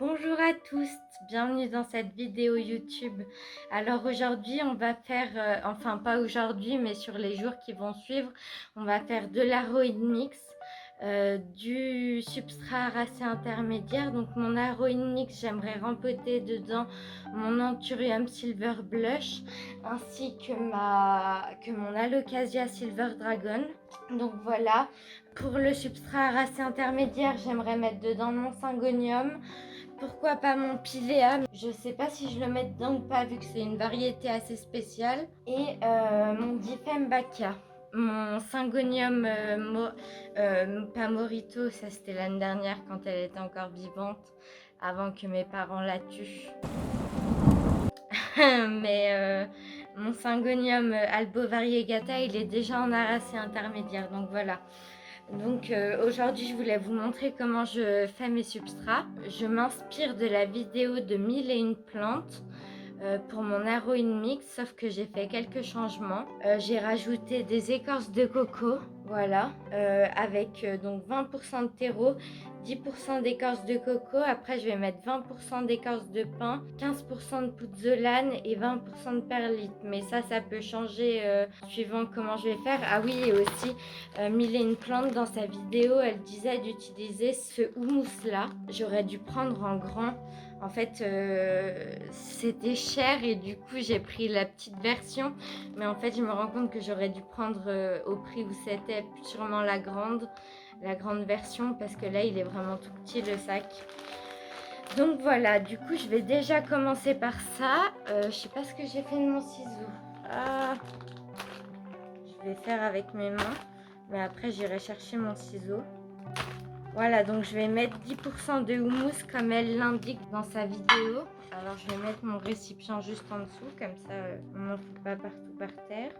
Bonjour à tous, bienvenue dans cette vidéo YouTube. Alors aujourd'hui on va faire, enfin pas aujourd'hui mais sur les jours qui vont suivre, on va faire de l'heroin mix, du substrat racé intermédiaire. Donc mon heroin mix, j'aimerais rempoter dedans mon Anthurium Silver Blush ainsi que mon Alocasia Silver Dragon. Donc voilà, pour le substrat racé intermédiaire, j'aimerais mettre dedans mon Syngonium. Pourquoi pas mon Pilea? Je sais pas si je le mets dedans ou pas vu que c'est une variété assez spéciale. Et mon Dipembacca. Mon Syngonium, pas Morito, ça c'était l'année dernière quand elle était encore vivante, avant que mes parents la tuent. Mais mon Syngonium Albo Variegata, il est déjà en arracé intermédiaire, donc voilà. Donc aujourd'hui je voulais vous montrer comment je fais mes substrats. Je m'inspire de la vidéo de 1001 plantes pour mon heroin mix, sauf que j'ai fait quelques changements. J'ai rajouté des écorces de coco, voilà, avec donc 20% de terreau, 10% d'écorce de coco. Après je vais mettre 20% d'écorce de pin, 15% de pouzzolane et 20% de perlite. Mais ça peut changer suivant comment je vais faire. Ah oui, et aussi Mille et une plantes dans sa vidéo, elle disait d'utiliser ce houmous là. J'aurais dû prendre en grand. En fait, c'était cher et du coup, j'ai pris la petite version. Mais en fait, je me rends compte que j'aurais dû prendre au prix où c'était sûrement la grande version parce que là, il est vraiment tout petit le sac. Donc voilà, du coup, je vais déjà commencer par ça. Je sais pas ce que j'ai fait de mon ciseau. Ah, je vais faire avec mes mains. Mais après, j'irai chercher mon ciseau. Voilà, donc je vais mettre 10% de houmous comme elle l'indique dans sa vidéo. Alors je vais mettre mon récipient juste en dessous, comme ça on n'en fout pas partout par terre.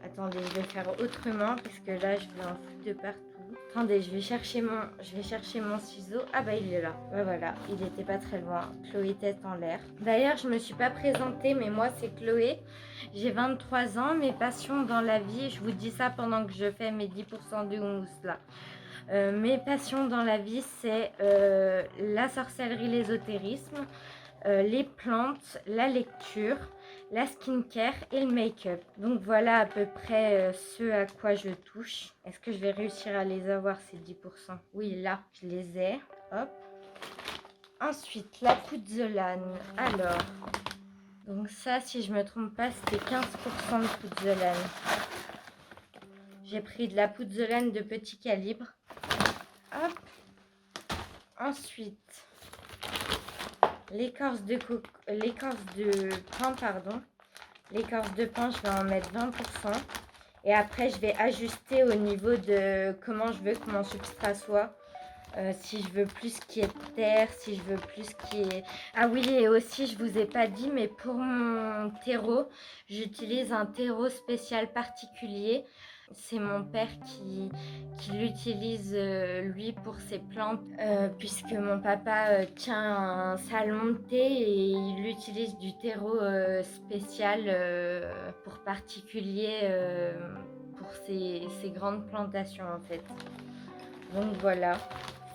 Attendez, je vais faire autrement parce que là je vais en foutre de partout. Attendez, je vais chercher mon ciseau. Ah bah il est là. Ouais, voilà, il n'était pas très loin. Chloé tête en l'air. D'ailleurs, je me suis pas présentée, mais moi c'est Chloé. J'ai 23 ans, mes passions dans la vie, je vous dis ça pendant que je fais mes 10% de houmous là. Mes passions dans la vie, c'est la sorcellerie, l'ésotérisme, les plantes, la lecture, la skincare et le make-up. Donc voilà à peu près ce à quoi je touche. Est-ce que je vais réussir à les avoir ces 10%? Oui, là, je les ai. Hop. Ensuite, la pouzzolane. Alors, donc ça, si je me trompe pas, c'était 15% de pouzzolane. J'ai pris de la pouzzolane de petit calibre. Hop. Ensuite, l'écorce de pain, pardon. L'écorce de pain, je vais en mettre 20%. Et après, je vais ajuster au niveau de comment je veux que mon substrat soit. Si je veux plus qu'il y ait de terre, si je veux plus qu'il y ait... Ah oui, et aussi, je vous ai pas dit, mais pour mon terreau, j'utilise un terreau spécial particulier. C'est mon père qui l'utilise, lui, pour ses plantes, puisque mon papa tient un salon de thé et il utilise du terreau spécial pour particulier, pour ses grandes plantations, en fait. Donc voilà,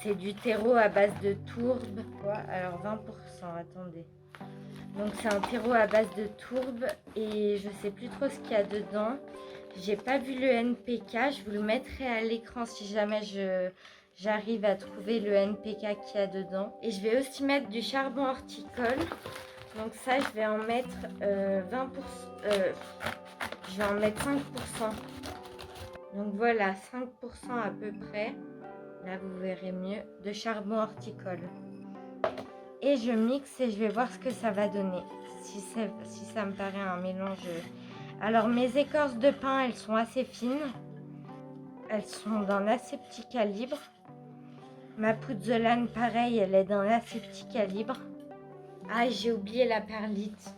c'est du terreau à base de tourbe. Alors 20%, attendez. Donc c'est un terreau à base de tourbe et je sais plus trop ce qu'il y a dedans. J'ai pas vu le NPK, je vous le mettrai à l'écran si jamais j'arrive à trouver le NPK qu'il y a dedans. Et je vais aussi mettre du charbon horticole. Donc ça, je vais en mettre 20%. Je vais en mettre 5%. Donc voilà, 5% à peu près. Là, vous verrez mieux. De charbon horticole. Et je mixe et je vais voir ce que ça va donner. Si ça me paraît un mélange. Alors, mes écorces de pin, elles sont assez fines. Elles sont d'un assez petit calibre. Ma pouzzolane, pareil, elle est d'un assez petit calibre. Ah, j'ai oublié la perlite.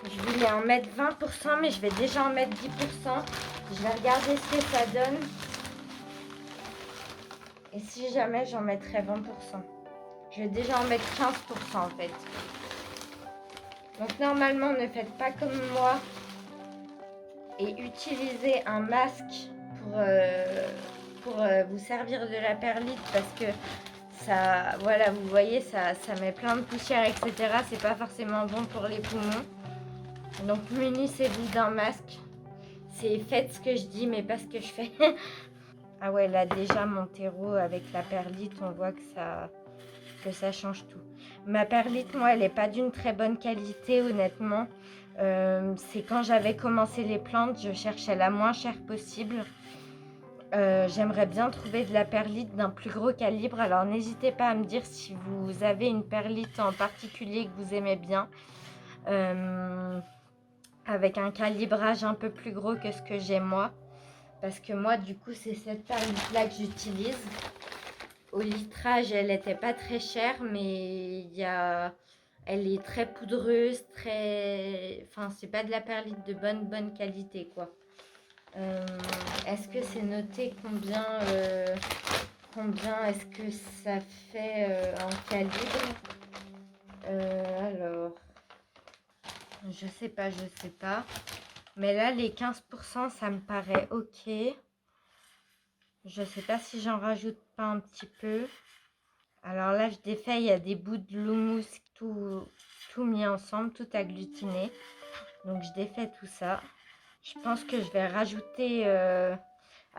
Je voulais en mettre 20%, mais je vais déjà en mettre 10%. Je vais regarder ce que ça donne. Et si jamais, j'en mettrai 20%. Je vais déjà en mettre 15% en fait. Donc normalement, ne faites pas comme moi et utilisez un masque pour vous servir de la perlite parce que ça, voilà, vous voyez, ça met plein de poussière, etc. C'est pas forcément bon pour les poumons. Donc munissez-vous d'un masque. C'est faites ce que je dis, mais pas ce que je fais. Ah ouais, là déjà mon terreau avec la perlite, on voit que ça change tout. Ma perlite, moi, elle n'est pas d'une très bonne qualité, honnêtement. C'est quand j'avais commencé les plantes, je cherchais la moins chère possible. J'aimerais bien trouver de la perlite d'un plus gros calibre. Alors n'hésitez pas à me dire si vous avez une perlite en particulier que vous aimez bien. Avec un calibrage un peu plus gros que ce que j'ai moi. Parce que moi, du coup, c'est cette perlite-là que j'utilise. Au litrage, elle n'était pas très chère, mais elle est très poudreuse, très... Enfin, c'est pas de la perlite de bonne qualité, quoi. Est-ce que c'est noté combien est-ce que ça fait en calibre? Alors, je sais pas. Mais là, les 15%, ça me paraît ok. Je sais pas si j'en rajoute pas un petit peu. Alors là, je défais, il y a des bouts de loumous tout mis ensemble, tout agglutiné. Donc je défais tout ça. Je pense que je vais rajouter, à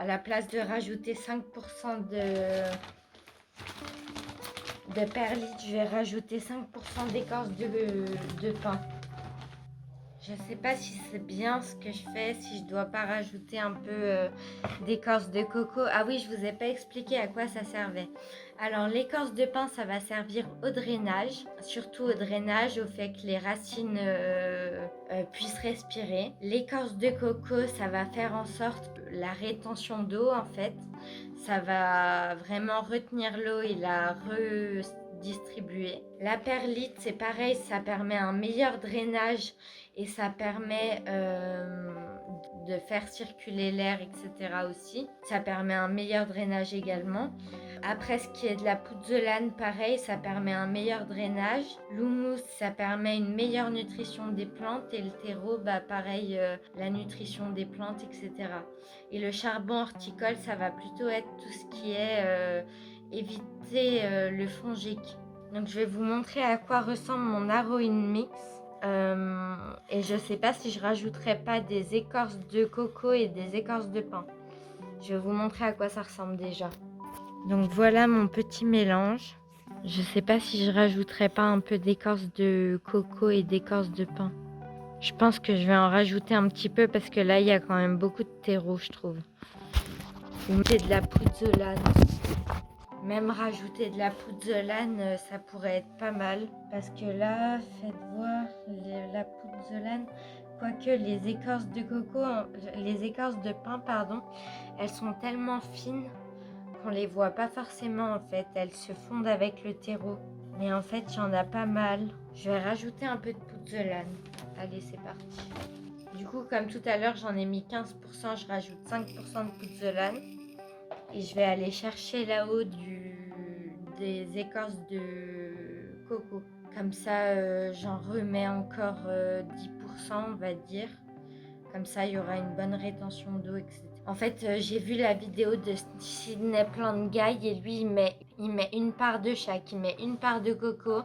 la place de rajouter 5% de perlite, je vais rajouter 5% d'écorce de pain. Je ne sais pas si c'est bien ce que je fais, si je ne dois pas rajouter un peu d'écorce de coco. Ah oui, je ne vous ai pas expliqué à quoi ça servait. Alors l'écorce de pin, ça va servir au drainage, surtout au drainage, au fait que les racines puissent respirer. L'écorce de coco, ça va faire en sorte la rétention d'eau en fait. Ça va vraiment retenir l'eau et la redistribuer. La perlite, c'est pareil, ça permet un meilleur drainage et ça permet de faire circuler l'air, etc. aussi. Ça permet un meilleur drainage également. Après, ce qui est de la pouzzolane, pareil, ça permet un meilleur drainage. L'houmous, ça permet une meilleure nutrition des plantes. Et le terreau, pareil, la nutrition des plantes, etc. Et le charbon horticole, ça va plutôt être tout ce qui est éviter le fongique. Donc, je vais vous montrer à quoi ressemble mon Aroin Mix. Et je sais pas si je rajouterai pas des écorces de coco et des écorces de pin. Je vais vous montrer à quoi ça ressemble déjà. Donc voilà mon petit mélange. Je sais pas si je rajouterai pas un peu d'écorce de coco et d'écorce de pin. Je pense que je vais en rajouter un petit peu parce que là il y a quand même beaucoup de terreau, je trouve. Vous mettez de la pouzzolane. Même rajouter de la pouzzolane, ça pourrait être pas mal. Parce que là, faites voir la pouzzolane. Quoique les écorces de coco, les écorces de pin, pardon, elles sont tellement fines qu'on les voit pas forcément en fait. Elles se fondent avec le terreau. Mais en fait, j'en ai pas mal. Je vais rajouter un peu de pouzzolane. Allez, c'est parti. Du coup, comme tout à l'heure, j'en ai mis 15%, je rajoute 5% de pouzzolane. Et je vais aller chercher là-haut des écorces de coco. Comme ça, j'en remets encore 10%, on va dire. Comme ça, il y aura une bonne rétention d'eau, etc. En fait, j'ai vu la vidéo de Sydney Plant Guy et lui, il met une part de chaque. Il met une part de coco,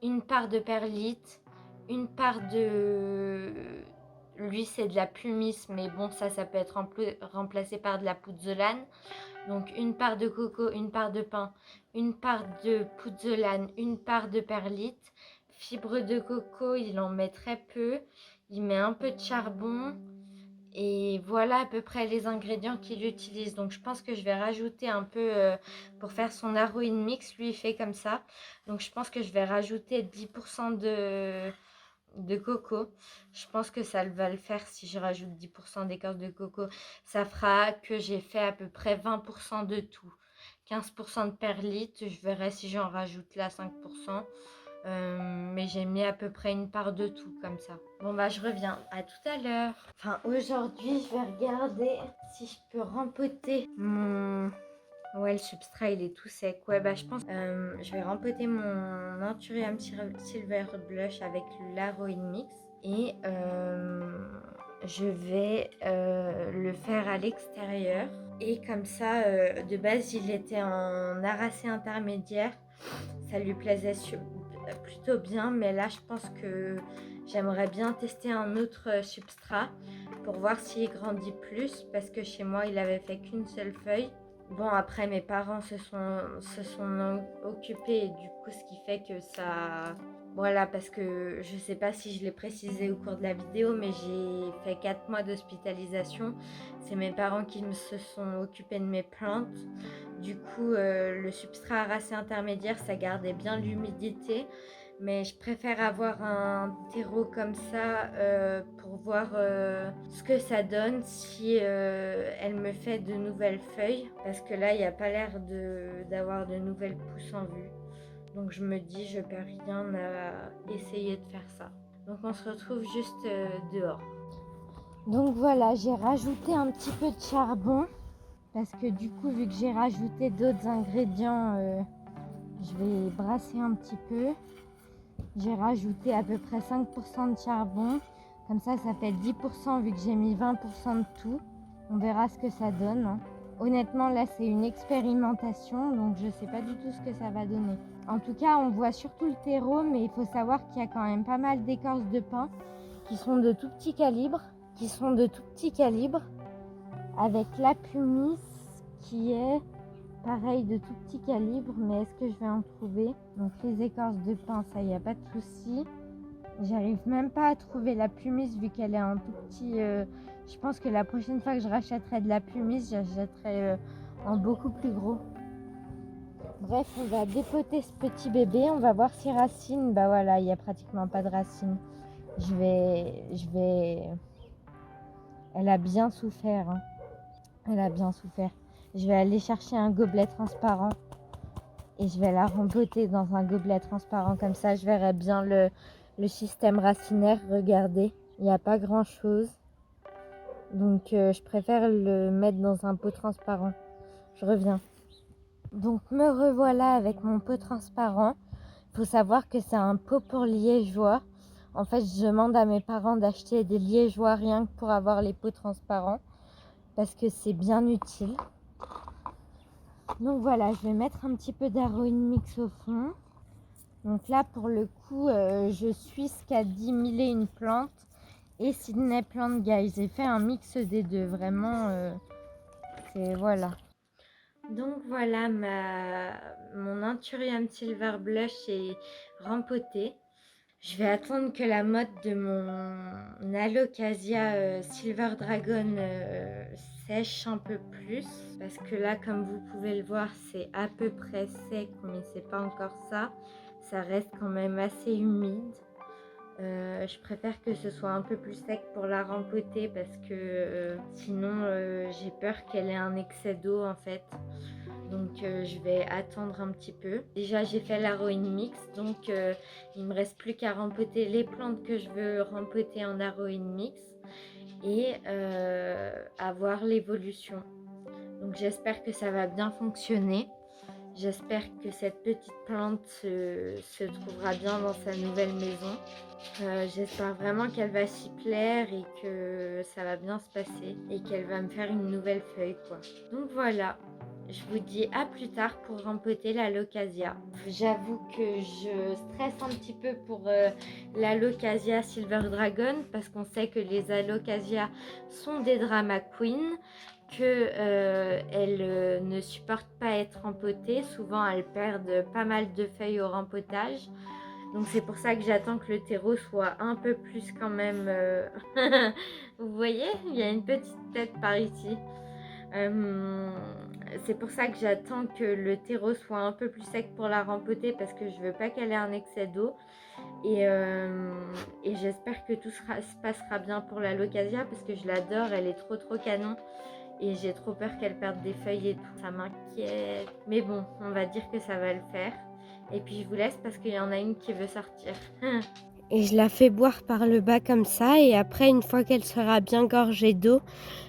une part de perlite, une part de... Lui, c'est de la pumice, mais bon, ça peut être remplacé par de la pouzzolane. Donc, une part de coco, une part de pain, une part de pouzzolane, une part de perlite. Fibre de coco, il en met très peu. Il met un peu de charbon. Et voilà à peu près les ingrédients qu'il utilise. Donc je pense que je vais rajouter un peu pour faire son Aroin Mix. Lui il fait comme ça. Donc je pense que je vais rajouter 10% de coco. Je pense que ça va le faire si je rajoute 10% d'écorce de coco. Ça fera que j'ai fait à peu près 20% de tout. 15% de perlite. Je verrai si j'en rajoute là 5%. Mais j'ai mis à peu près une part de tout comme ça. Bon je reviens à tout à l'heure. Enfin aujourd'hui je vais regarder si je peux rempoter mon... Ouais, le substrat il est tout sec. Ouais je pense je vais rempoter mon Anthurium Silver Blush avec l'Aroin Mix. Et je vais le faire à l'extérieur. Et comme ça, de base, il était en arracé intermédiaire. Ça lui plaisait plutôt bien, mais là, je pense que j'aimerais bien tester un autre substrat pour voir s'il grandit plus, parce que chez moi, il avait fait qu'une seule feuille. Bon, après, mes parents se sont occupés, et du coup, ce qui fait que ça... Voilà, parce que je sais pas si je l'ai précisé au cours de la vidéo, mais j'ai fait 4 mois d'hospitalisation. C'est mes parents qui se sont occupés de mes plantes. Du coup, le substrat arracé intermédiaire, ça gardait bien l'humidité. Mais je préfère avoir un terreau comme ça pour voir ce que ça donne si elle me fait de nouvelles feuilles. Parce que là, il n'y a pas l'air d'avoir de nouvelles pousses en vue. Donc je me dis, je perds rien à essayer de faire ça. Donc on se retrouve juste dehors. Donc voilà, j'ai rajouté un petit peu de charbon. Parce que du coup, vu que j'ai rajouté d'autres ingrédients, je vais brasser un petit peu. J'ai rajouté à peu près 5% de charbon. Comme ça fait 10% vu que j'ai mis 20% de tout. On verra ce que ça donne. Hein. Honnêtement, là, c'est une expérimentation. Donc, je ne sais pas du tout ce que ça va donner. En tout cas, on voit surtout le terreau. Mais il faut savoir qu'il y a quand même pas mal d'écorces de pin qui sont de tout petit calibre. Avec la pumice qui est pareil de tout petit calibre, mais est-ce que je vais en trouver? Donc les écorces de pin, ça y a pas de souci. J'arrive même pas à trouver la pumice vu qu'elle est en tout petit. Je pense que la prochaine fois que je rachèterai de la pumice, j'achèterai en beaucoup plus gros. Bref, on va dépoter ce petit bébé, on va voir si racine. Bah voilà, il y a pratiquement pas de racine. Je vais. Elle a bien souffert. Hein. Elle a bien souffert. Je vais aller chercher un gobelet transparent et je vais la rempoter dans un gobelet transparent. Comme ça, je verrai bien le système racinaire. Regardez, il n'y a pas grand chose. Donc, je préfère le mettre dans un pot transparent. Je reviens. Donc, me revoilà avec mon pot transparent. Il faut savoir que c'est un pot pour liégeois. En fait, je demande à mes parents d'acheter des liégeois rien que pour avoir les pots transparents. Parce que c'est bien utile. Donc voilà, je vais mettre un petit peu d'Heroin Mix au fond. Donc là, pour le coup, je suis ce qu'a dit Millet une plante et Sydney Plant Guys. J'ai fait un mix des deux, vraiment. C'est voilà. Donc voilà, mon Anthurium Silver Blush est rempoté. Je vais attendre que la mode de mon Alocasia Silver Dragon sèche un peu plus. Parce que là, comme vous pouvez le voir, c'est à peu près sec, mais c'est pas encore ça. Ça reste quand même assez humide. Je préfère que ce soit un peu plus sec pour la rempoter parce que sinon j'ai peur qu'elle ait un excès d'eau en fait. Donc je vais attendre un petit peu. Déjà j'ai fait l'Heroin Mix, donc il me reste plus qu'à rempoter les plantes que je veux rempoter en Heroin Mix et à voir l'évolution. Donc j'espère que ça va bien fonctionner. J'espère que cette petite plante se trouvera bien dans sa nouvelle maison. J'espère vraiment qu'elle va s'y plaire et que ça va bien se passer et qu'elle va me faire une nouvelle feuille quoi. Donc voilà. Je vous dis à plus tard pour rempoter l'Alocasia. J'avoue que je stresse un petit peu pour l'Alocasia Silver Dragon parce qu'on sait que les Alocasia sont des drama queens, qu'elles ne supportent pas être rempotées. Souvent, elles perdent pas mal de feuilles au rempotage. Donc c'est pour ça que j'attends que le terreau soit un peu plus quand même... Vous voyez, il y a une petite tête par ici. C'est pour ça que j'attends que le terreau soit un peu plus sec pour la rempoter parce que je veux pas qu'elle ait un excès d'eau et j'espère que tout se passera bien pour la Locasia parce que je l'adore, elle est trop canon et j'ai trop peur qu'elle perde des feuilles et tout, ça m'inquiète, mais bon, on va dire que ça va le faire et puis je vous laisse parce qu'il y en a une qui veut sortir. Et je la fais boire par le bas comme ça et après une fois qu'elle sera bien gorgée d'eau,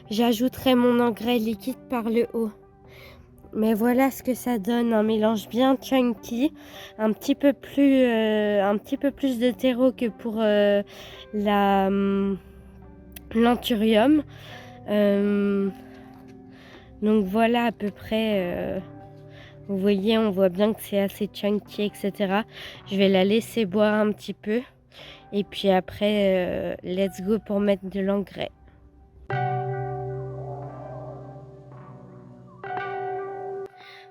j'ajouterai mon engrais liquide par le haut. Mais voilà ce que ça donne, un mélange bien chunky, un petit peu plus de terreau que pour l'anthurium. Donc voilà à peu près, vous voyez, on voit bien que c'est assez chunky, etc. Je vais la laisser boire un petit peu. Et puis après, let's go pour mettre de l'engrais.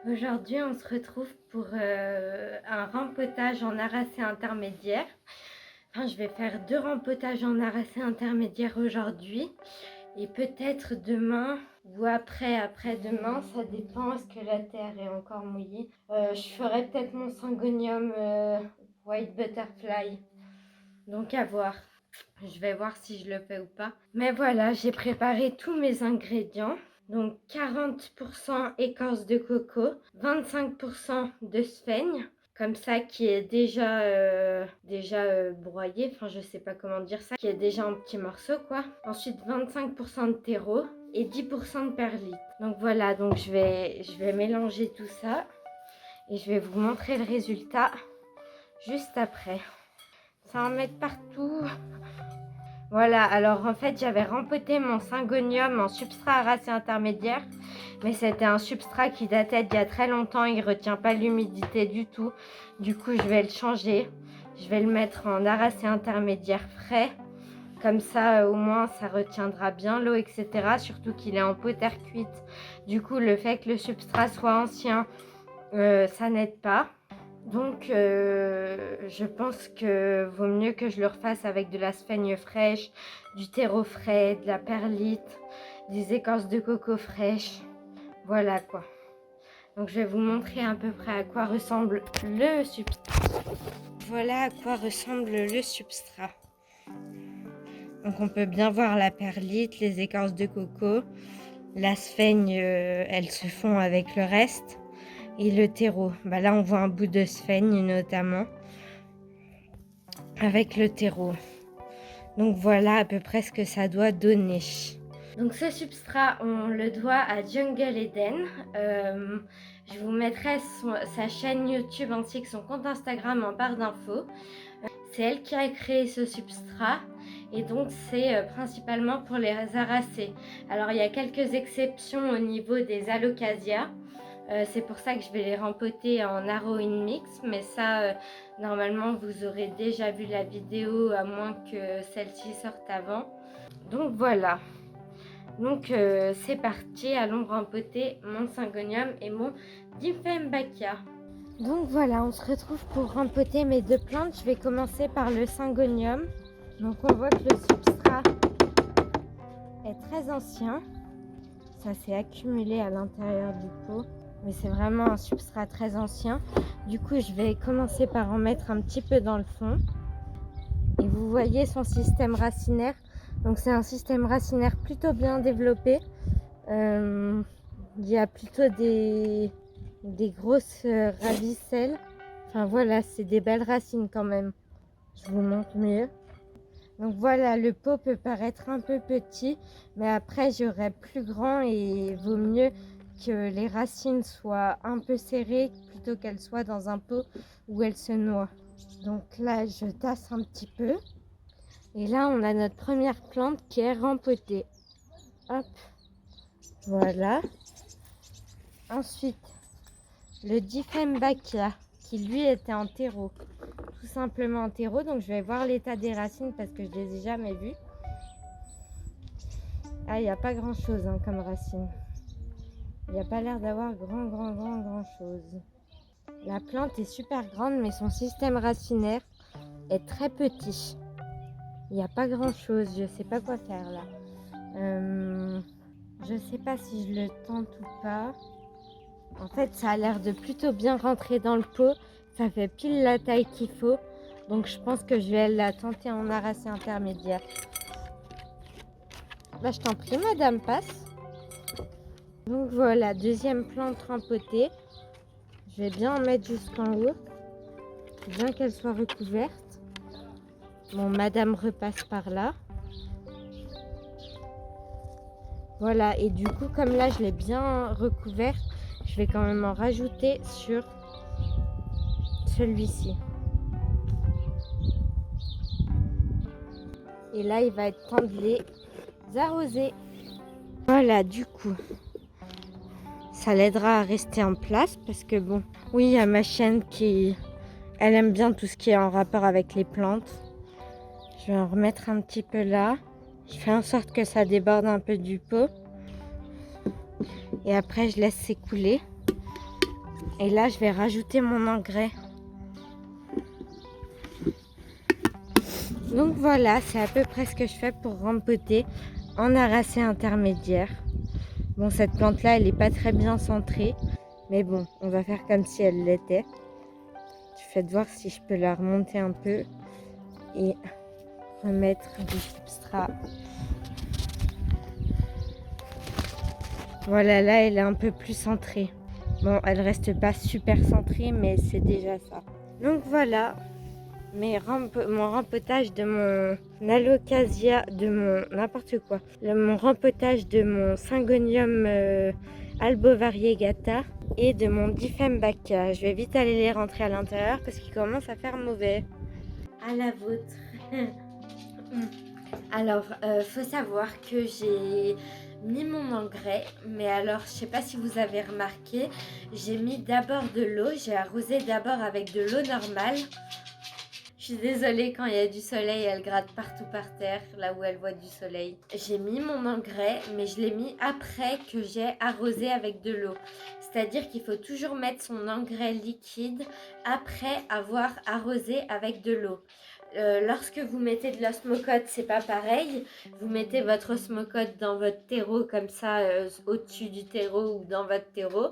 Aujourd'hui, on se retrouve pour un rempotage en arracé intermédiaire. Enfin, je vais faire 2 rempotages en arracé intermédiaire aujourd'hui. Et peut-être demain ou après-demain, ça dépend, est-ce que la terre est encore mouillée. Je ferai peut-être mon syngonium white butterfly. Donc à voir. Je vais voir si je le fais ou pas. Mais voilà, j'ai préparé tous mes ingrédients. Donc 40% écorce de coco, 25% de sphaigne, comme ça qui est déjà broyé, enfin je sais pas comment dire ça, qui est déjà en petits morceaux quoi. Ensuite 25% de terreau et 10% de perlite. Donc voilà, donc je vais mélanger tout ça et je vais vous montrer le résultat juste après. Ça va en mettre partout. Voilà, alors en fait j'avais rempoté mon syngonium en substrat arracé intermédiaire, mais c'était un substrat qui datait d'il y a très longtemps, il ne retient pas l'humidité du tout. Du coup je vais le changer, je vais le mettre en arracé intermédiaire frais, comme ça au moins ça retiendra bien l'eau, etc. Surtout qu'il est en pot terre cuite, du coup le fait que le substrat soit ancien, ça n'aide pas. Donc je pense que vaut mieux que je le refasse avec de la sphaigne fraîche, du terreau frais, de la perlite, des écorces de coco fraîches. Voilà quoi. Donc je vais vous montrer à peu près à quoi ressemble le substrat. Voilà à quoi ressemble le substrat. Donc on peut bien voir la perlite, les écorces de coco. La sphaigne, elles se fond avec le reste. Et le terreau, bah là on voit un bout de sphaigne notamment avec le terreau. Donc voilà à peu près ce que ça doit donner. Donc ce substrat on le doit à Jungle Eden. Je vous mettrai sa chaîne YouTube ainsi que son compte Instagram en barre d'infos. C'est elle qui a créé ce substrat et donc c'est principalement pour les arracés. Alors il y a quelques exceptions au niveau des alocasias. C'est pour ça que je vais les rempoter en Arrow in Mix, mais ça, normalement, vous aurez déjà vu la vidéo, à moins que celle-ci sorte avant. Donc voilà. Donc c'est parti, allons rempoter mon syngonium et mon Dieffenbachia. Donc voilà, on se retrouve pour rempoter mes 2 plantes. Je vais commencer par le syngonium. Donc on voit que le substrat est très ancien. Ça s'est accumulé à l'intérieur du pot. Mais c'est vraiment un substrat très ancien. Du coup, je vais commencer par en mettre un petit peu dans le fond. Et vous voyez son système racinaire. Donc c'est un système racinaire plutôt bien développé. Il y a plutôt des grosses ravicelles. Enfin voilà, c'est des belles racines quand même. Je vous montre mieux. Donc voilà, le pot peut paraître un peu petit, mais après j'aurai plus grand et vaut mieux que les racines soient un peu serrées plutôt qu'elles soient dans un pot où elles se noient. Donc là, je tasse un petit peu. Et là, on a notre première plante qui est rempotée. Hop, voilà. Ensuite, le Dieffenbachia qui lui était en terreau. Tout simplement en terreau. Donc je vais voir l'état des racines parce que je ne les ai jamais vues. Ah, il n'y a pas grand chose hein, comme racines. Il n'y a pas l'air d'avoir grand chose. La plante est super grande, mais son système racinaire est très petit. Il n'y a pas grand chose, je ne sais pas quoi faire là. Je ne sais pas si je le tente ou pas. En fait, ça a l'air de plutôt bien rentrer dans le pot. Ça fait pile la taille qu'il faut. Donc je pense que je vais la tenter en arracé intermédiaire. Bah, je t'en prie, madame, passe. Donc voilà, deuxième plante rempotée. Je vais bien en mettre jusqu'en haut, bien qu'elle soit recouverte. Bon, madame repasse par là. Voilà, et du coup, comme là, je l'ai bien recouverte, je vais quand même en rajouter sur celui-ci. Et là, il va être temps de les arroser. Voilà, du coup, ça l'aidera à rester en place parce que bon, oui, il y a ma chienne elle aime bien tout ce qui est en rapport avec les plantes. Je vais en remettre un petit peu là. Je fais en sorte que ça déborde un peu du pot. Et après, je laisse s'écouler. Et là, je vais rajouter mon engrais. Donc voilà, c'est à peu près ce que je fais pour rempoter en arracé intermédiaire. Bon, cette plante-là, elle n'est pas très bien centrée. Mais bon, on va faire comme si elle l'était. Je vais voir si je peux la remonter un peu. Et remettre du substrat. Voilà, là, elle est un peu plus centrée. Bon, elle reste pas super centrée, mais c'est déjà ça. Donc voilà, mon rempotage de mon alocasia, de mon n'importe quoi. Mon rempotage de mon syngonium albovariegata et de mon diffembacca. Je vais vite aller les rentrer à l'intérieur parce qu'ils commencent à faire mauvais. À la vôtre. Alors, faut savoir que j'ai mis mon engrais, mais alors je sais pas si vous avez remarqué, j'ai mis d'abord de l'eau, j'ai arrosé d'abord avec de l'eau normale. Je suis désolée, quand il y a du soleil, elle gratte partout par terre, là où elle voit du soleil. J'ai mis mon engrais, mais je l'ai mis après que j'ai arrosé avec de l'eau. C'est-à-dire qu'il faut toujours mettre son engrais liquide après avoir arrosé avec de l'eau. Lorsque vous mettez de l'osmocote, c'est pas pareil. Vous mettez votre osmocote dans votre terreau comme ça, au-dessus du terreau ou dans votre terreau.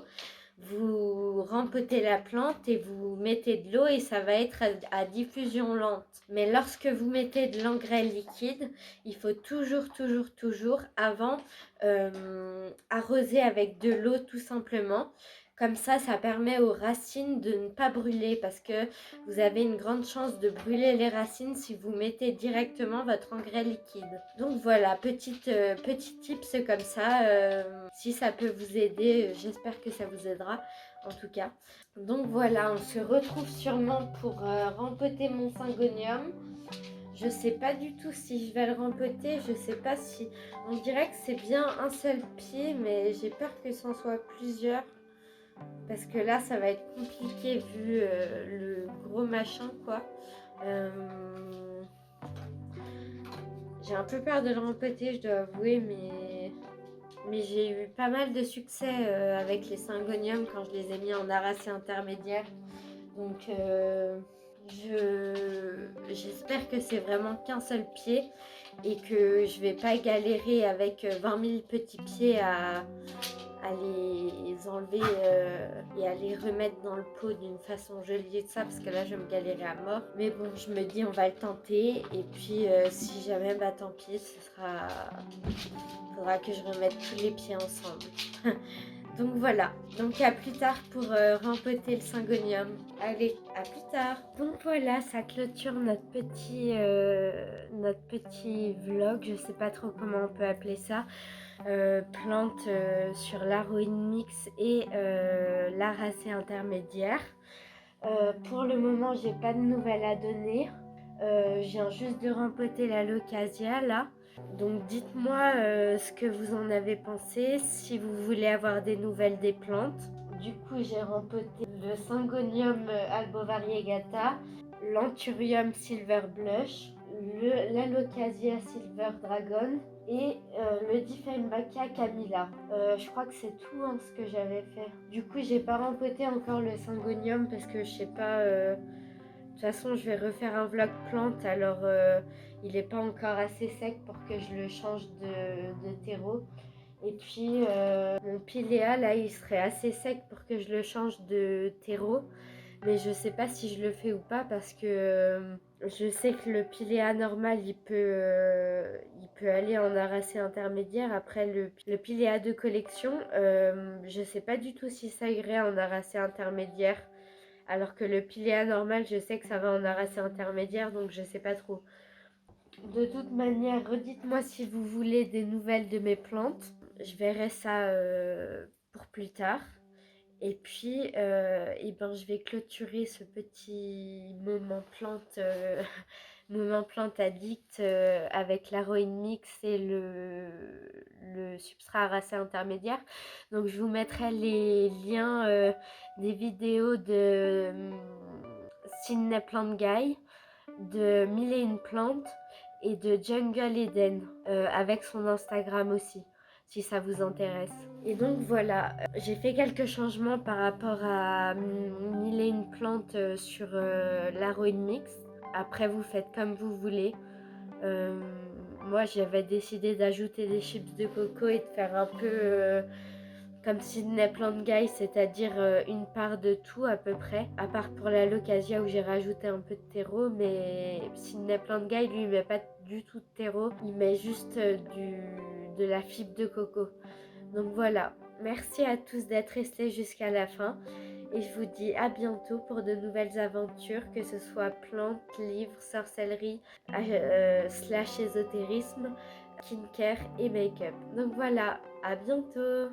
Vous rempotez la plante et vous mettez de l'eau et ça va être à diffusion lente. Mais lorsque vous mettez de l'engrais liquide, il faut toujours avant arroser avec de l'eau tout simplement. Comme ça permet aux racines de ne pas brûler parce que vous avez une grande chance de brûler les racines si vous mettez directement votre engrais liquide. Donc voilà, petit tips comme ça. Si ça peut vous aider, j'espère que ça vous aidera en tout cas. Donc voilà, on se retrouve sûrement pour rempoter mon syngonium. Je sais pas du tout si je vais le rempoter, je sais pas si... On dirait que c'est bien un seul pied, mais j'ai peur que ce en soit plusieurs. Parce que là, ça va être compliqué vu le gros machin, quoi. J'ai un peu peur de le rempoter, je dois avouer, mais j'ai eu pas mal de succès avec les syngoniums quand je les ai mis en arracé intermédiaire. Donc, j'espère que c'est vraiment qu'un seul pied et que je vais pas galérer avec 20 000 petits pieds à les enlever et à les remettre dans le pot d'une façon jolie et de ça, parce que là je vais me galérer à mort. Mais bon, je me dis on va le tenter et puis si jamais, bah tant pis, faudra que je remette tous les pieds ensemble. Donc voilà, donc à plus tard pour rempoter le syngonium. Allez, à plus tard. Donc voilà, ça clôture notre petit vlog, je sais pas trop comment on peut appeler ça. Plante sur l'Aroin Mix et l'aracé intermédiaire. Pour le moment, j'ai pas de nouvelles à donner. Je viens juste de rempoter la locasia là. Donc dites-moi ce que vous en avez pensé, si vous voulez avoir des nouvelles des plantes. Du coup, j'ai rempoté le syngonium albovariegata, l'anthurium silver blush, l'alocasia silver dragon et le diffembacca camilla. Je crois que c'est tout ce que j'avais fait. Du coup, j'ai pas rempoté encore le syngonium parce que je sais pas... De toute façon, je vais refaire un vlog plante, alors il n'est pas encore assez sec pour que je le change de terreau. Et puis, mon piléa, là, il serait assez sec pour que je le change de terreau. Mais je sais pas si je le fais ou pas parce que je sais que le piléa normal, il peut aller en arracé intermédiaire. Après, le piléa de collection, je sais pas du tout si ça irait en arracé intermédiaire. Alors que le piléa normal, je sais que ça va en arracé intermédiaire, donc je sais pas trop. De toute manière, redites-moi si vous voulez des nouvelles de mes plantes. Je verrai ça pour plus tard. Et puis, je vais clôturer ce petit moment plante Moment Plante Addict avec l'Aroin Mix et le substrat racé intermédiaire. Donc je vous mettrai les liens des vidéos de Sydney Plant Guy, de Mille et une plantes et de Jungle Eden avec son Instagram aussi, si ça vous intéresse. Et donc voilà, j'ai fait quelques changements par rapport à Mille et une plantes sur l'Aroin Mix. Après, vous faites comme vous voulez. Euh, Moi, j'avais décidé d'ajouter des chips de coco et de faire un peu comme Sydney Plant Guy, c'est-à-dire une part de tout à peu près, à part pour la Locasia où j'ai rajouté un peu de terreau, mais Sydney Plant Guy, lui, il met pas du tout de terreau, il met juste de la fibre de coco. Donc voilà, merci à tous d'être restés jusqu'à la fin et je vous dis à bientôt pour de nouvelles aventures, que ce soit plantes, livres, sorcellerie, slash ésotérisme, skincare et make-up. Donc voilà, à bientôt.